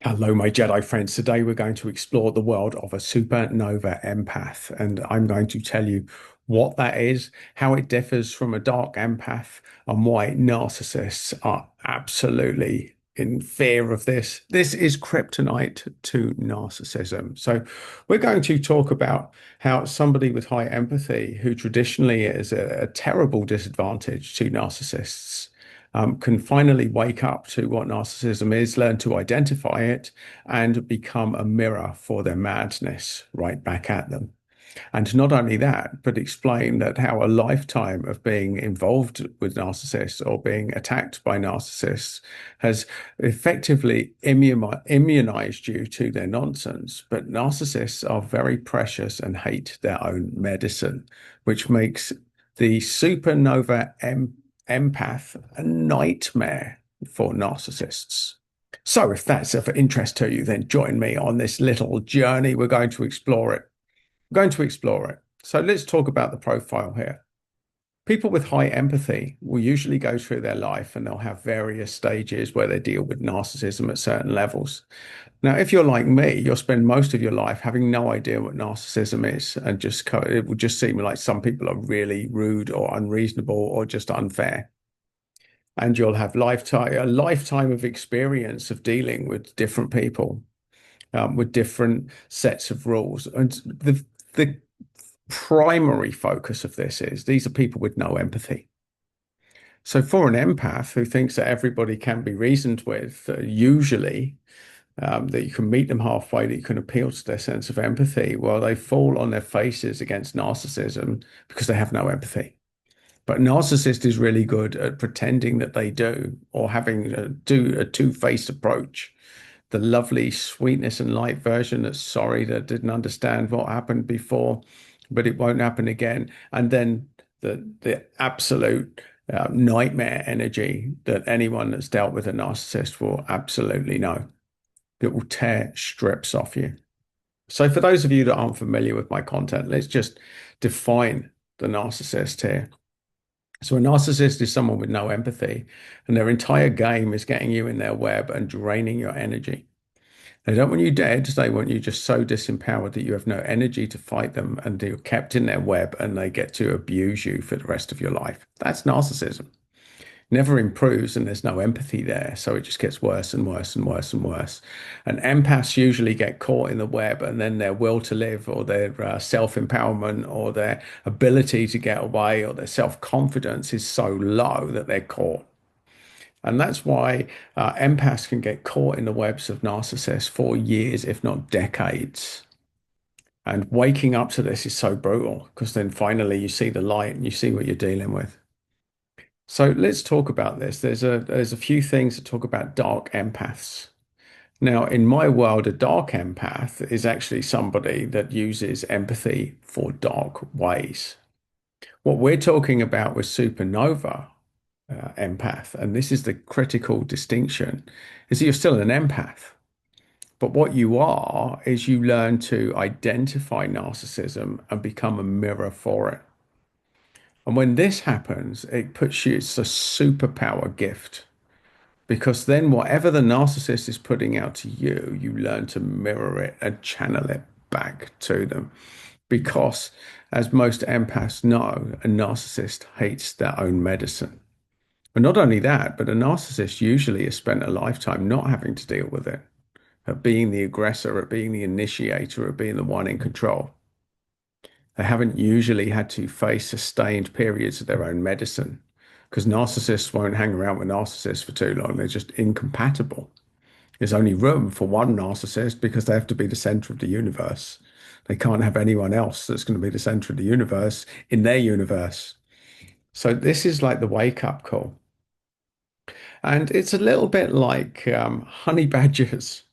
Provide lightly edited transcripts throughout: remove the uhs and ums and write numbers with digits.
Hello, my Jedi friends. Today we're going to explore the world of a supernova empath, and I'm going to tell you what that is, how it differs from a dark empath, and why narcissists are absolutely in fear of this. This is kryptonite to narcissism. So, we're going to talk about how somebody with high empathy, who traditionally is a terrible disadvantage to narcissists, can finally wake up to what narcissism is, learn to identify it, and become a mirror for their madness right back at them. And not only that, but explain that how a lifetime of being involved with narcissists or being attacked by narcissists has effectively immunized you to their nonsense. But narcissists are very precious and hate their own medicine, which makes the supernova empath a nightmare for narcissists. So, if that's of interest to you, then join me on this little journey. We're going to explore it. We're going to explore it. So, let's talk about the profile here. People with high empathy will usually go through their life and they'll have various stages where they deal with narcissism at certain levels. Now, if you're like me, you'll spend most of your life having no idea what narcissism is, and it will just seem like some people are really rude or unreasonable or just unfair. And you'll have a lifetime of experience of dealing with different people, with different sets of rules. And the primary focus of this is these are people with no empathy. So for an empath who thinks that everybody can be reasoned with, usually that you can meet them halfway, that you can appeal to their sense of empathy, well, they fall on their faces against narcissism because they have no empathy. But narcissist is really good at pretending that they do, or having do a two-faced approach. The lovely sweetness and light version that's sorry that didn't understand what happened before, but it won't happen again. And then the absolute nightmare energy that anyone that's dealt with a narcissist will absolutely know. It will tear strips off you. So for those of you that aren't familiar with my content, let's just define the narcissist here. So a narcissist is someone with no empathy, and their entire game is getting you in their web and draining your energy. They don't want you dead. They want you just so disempowered that you have no energy to fight them, and you're kept in their web, and they get to abuse you for the rest of your life. That's narcissism. Never improves, and there's no empathy there. So it just gets worse and worse and worse and worse. And empaths usually get caught in the web, and then their will to live, or their self-empowerment, or their ability to get away, or their self-confidence is so low that they're caught. And that's why empaths can get caught in the webs of narcissists for years, if not decades. And waking up to this is so brutal because then finally you see the light and you see what you're dealing with. So let's talk about this. There's a few things to talk about dark empaths. Now, in my world, a dark empath is actually somebody that uses empathy for dark ways. What we're talking about with supernova empath, and this is the critical distinction, is that you're still an empath. But what you are is you learn to identify narcissism and become a mirror for it. And when this happens, it puts you, it's a superpower gift because then whatever the narcissist is putting out to you, you learn to mirror it and channel it back to them. Because as most empaths know, a narcissist hates their own medicine. And not only that, but a narcissist usually has spent a lifetime not having to deal with it, at being the aggressor, at being the initiator, at being the one in control. They haven't usually had to face sustained periods of their own medicine because narcissists won't hang around with narcissists for too long. They're just incompatible. There's only room for one narcissist because they have to be the center of the universe. They can't have anyone else that's going to be the center of the universe in their universe. So this is like the wake up call. And it's a little bit like honey badgers.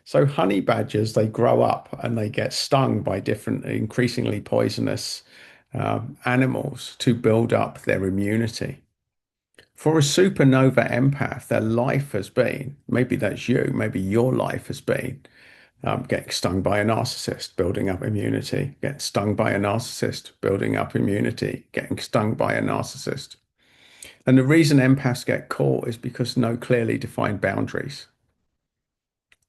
So honey badgers, they grow up and they get stung by different increasingly poisonous animals to build up their immunity. For a supernova empath, their life has been, maybe that's you, maybe your life has been getting stung by a narcissist, building up immunity, getting stung by a narcissist, building up immunity, getting stung by a narcissist. And the reason empaths get caught is because no clearly defined boundaries.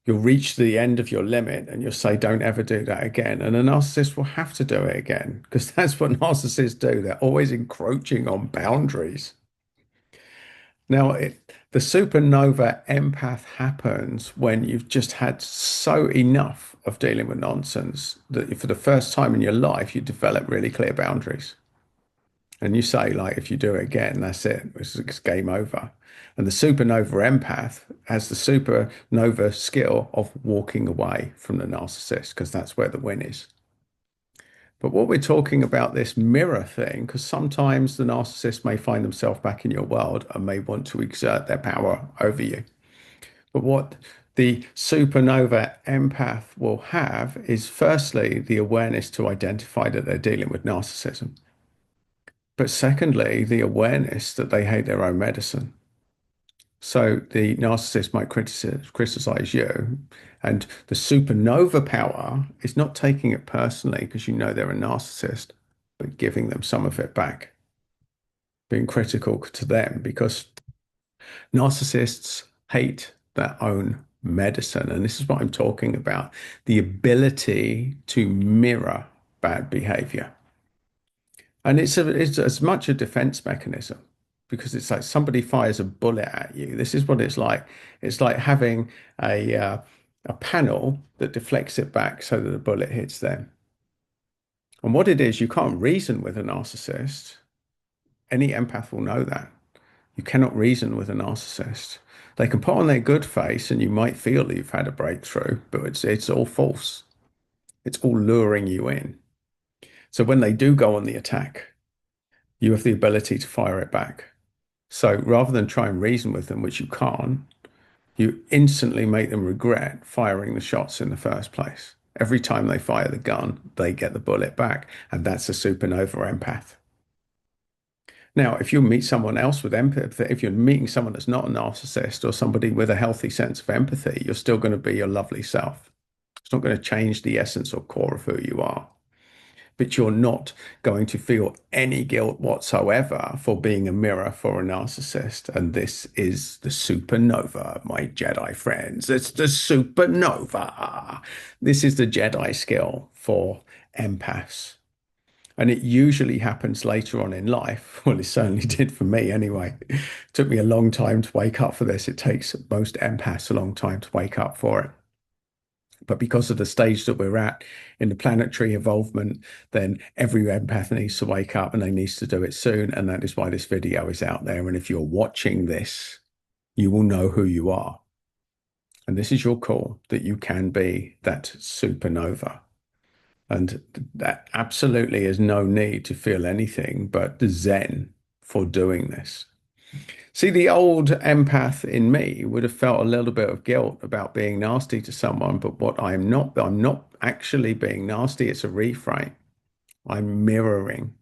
You'll reach the end of your limit and you'll say, don't ever do that again. And a narcissist will have to do it again because that's what narcissists do. They're always encroaching on boundaries. Now, the supernova empath happens when you've just had so enough of dealing with nonsense that for the first time in your life, you develop really clear boundaries. And you say, like, if you do it again, that's it. It's game over. And the supernova empath has the supernova skill of walking away from the narcissist because that's where the win is. But what we're talking about this mirror thing, because sometimes the narcissist may find themselves back in your world and may want to exert their power over you. But what the supernova empath will have is firstly the awareness to identify that they're dealing with narcissism. But secondly, the awareness that they hate their own medicine. So the narcissist might criticize you, and the supernova power is not taking it personally because you know they're a narcissist, but giving them some of it back, being critical to them because narcissists hate their own medicine. And this is what I'm talking about, the ability to mirror bad behavior. And it's as much a defense mechanism because it's like somebody fires a bullet at you. This is what it's like. It's like having a panel that deflects it back so that the bullet hits them. And what it is, you can't reason with a narcissist. Any empath will know that. You cannot reason with a narcissist. They can put on their good face and you might feel that you've had a breakthrough, but it's all false. It's all luring you in. So when they do go on the attack, you have the ability to fire it back. So rather than try and reason with them, which you can't, you instantly make them regret firing the shots in the first place. Every time they fire the gun, they get the bullet back. And that's a supernova empath. Now, if you meet someone else with empathy, if you're meeting someone that's not a narcissist or somebody with a healthy sense of empathy, you're still going to be your lovely self. It's not going to change the essence or core of who you are. But you're not going to feel any guilt whatsoever for being a mirror for a narcissist. And this is the supernova, my Jedi friends. It's the supernova. This is the Jedi skill for empaths. And it usually happens later on in life. Well, it certainly did for me anyway. It took me a long time to wake up for this. It takes most empaths a long time to wake up for it. But because of the stage that we're at in the planetary involvement, then every empath needs to wake up and they needs to do it soon. And that is why this video is out there. And if you're watching this, you will know who you are. And this is your call that you can be that supernova. And that absolutely is no need to feel anything but Zen for doing this. See, the old empath in me would have felt a little bit of guilt about being nasty to someone, but what I'm not actually being nasty. It's a reframe. I'm mirroring.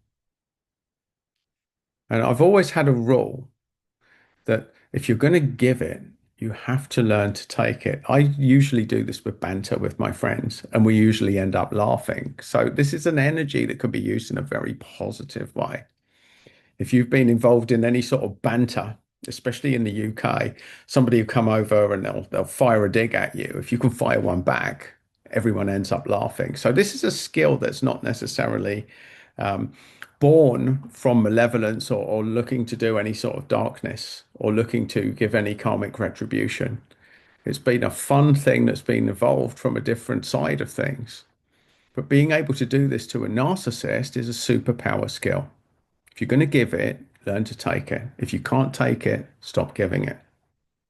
And I've always had a rule that if you're going to give it, you have to learn to take it. I usually do this with banter with my friends, and we usually end up laughing. So this is an energy that can be used in a very positive way. If you've been involved in any sort of banter, especially in the UK, somebody will come over and they'll fire a dig at you. If you can fire one back, everyone ends up laughing. So this is a skill that's not necessarily born from malevolence or looking to do any sort of darkness or looking to give any karmic retribution. It's been a fun thing that's been evolved from a different side of things. But being able to do this to a narcissist is a superpower skill. If you're going to give it, learn to take it. If you can't take it, stop giving it.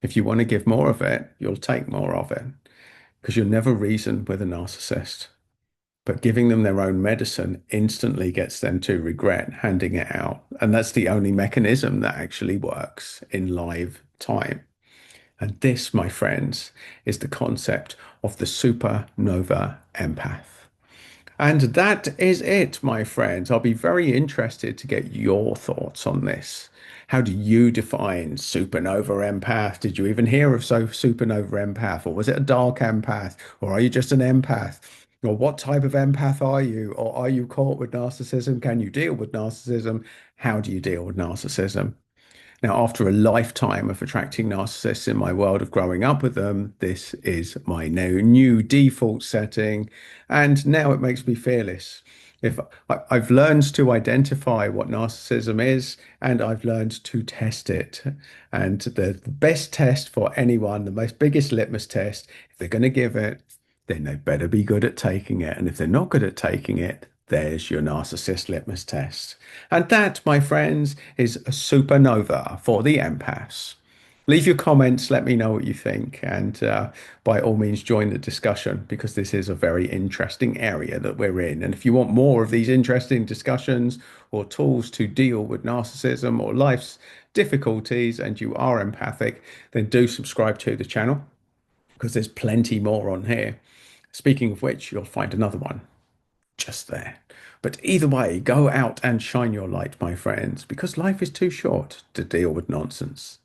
If you want to give more of it, you'll take more of it because you'll never reason with a narcissist. But giving them their own medicine instantly gets them to regret handing it out. And that's the only mechanism that actually works in live time. And this, my friends, is the concept of the supernova empath. And that is it, my friends. I'll be very interested to get your thoughts on this. How do you define supernova empath? Did you even hear of supernova empath? Or was it a dark empath? Or are you just an empath? Or what type of empath are you? Or are you caught with narcissism? Can you deal with narcissism? How do you deal with narcissism? Now, after a lifetime of attracting narcissists in my world of growing up with them, this is my new default setting. And now it makes me fearless. If I've learned to identify what narcissism is, and I've learned to test it. And the best test for anyone, the most biggest litmus test, if they're going to give it, then they better be good at taking it. And if they're not good at taking it, there's your narcissist litmus test. And that, my friends, is a supernova for the empaths. Leave your comments, let me know what you think, and by all means, join the discussion because this is a very interesting area that we're in. And if you want more of these interesting discussions or tools to deal with narcissism or life's difficulties, and you are empathic, then do subscribe to the channel because there's plenty more on here. Speaking of which, you'll find another one just there. But either way, go out and shine your light, my friends, because life is too short to deal with nonsense.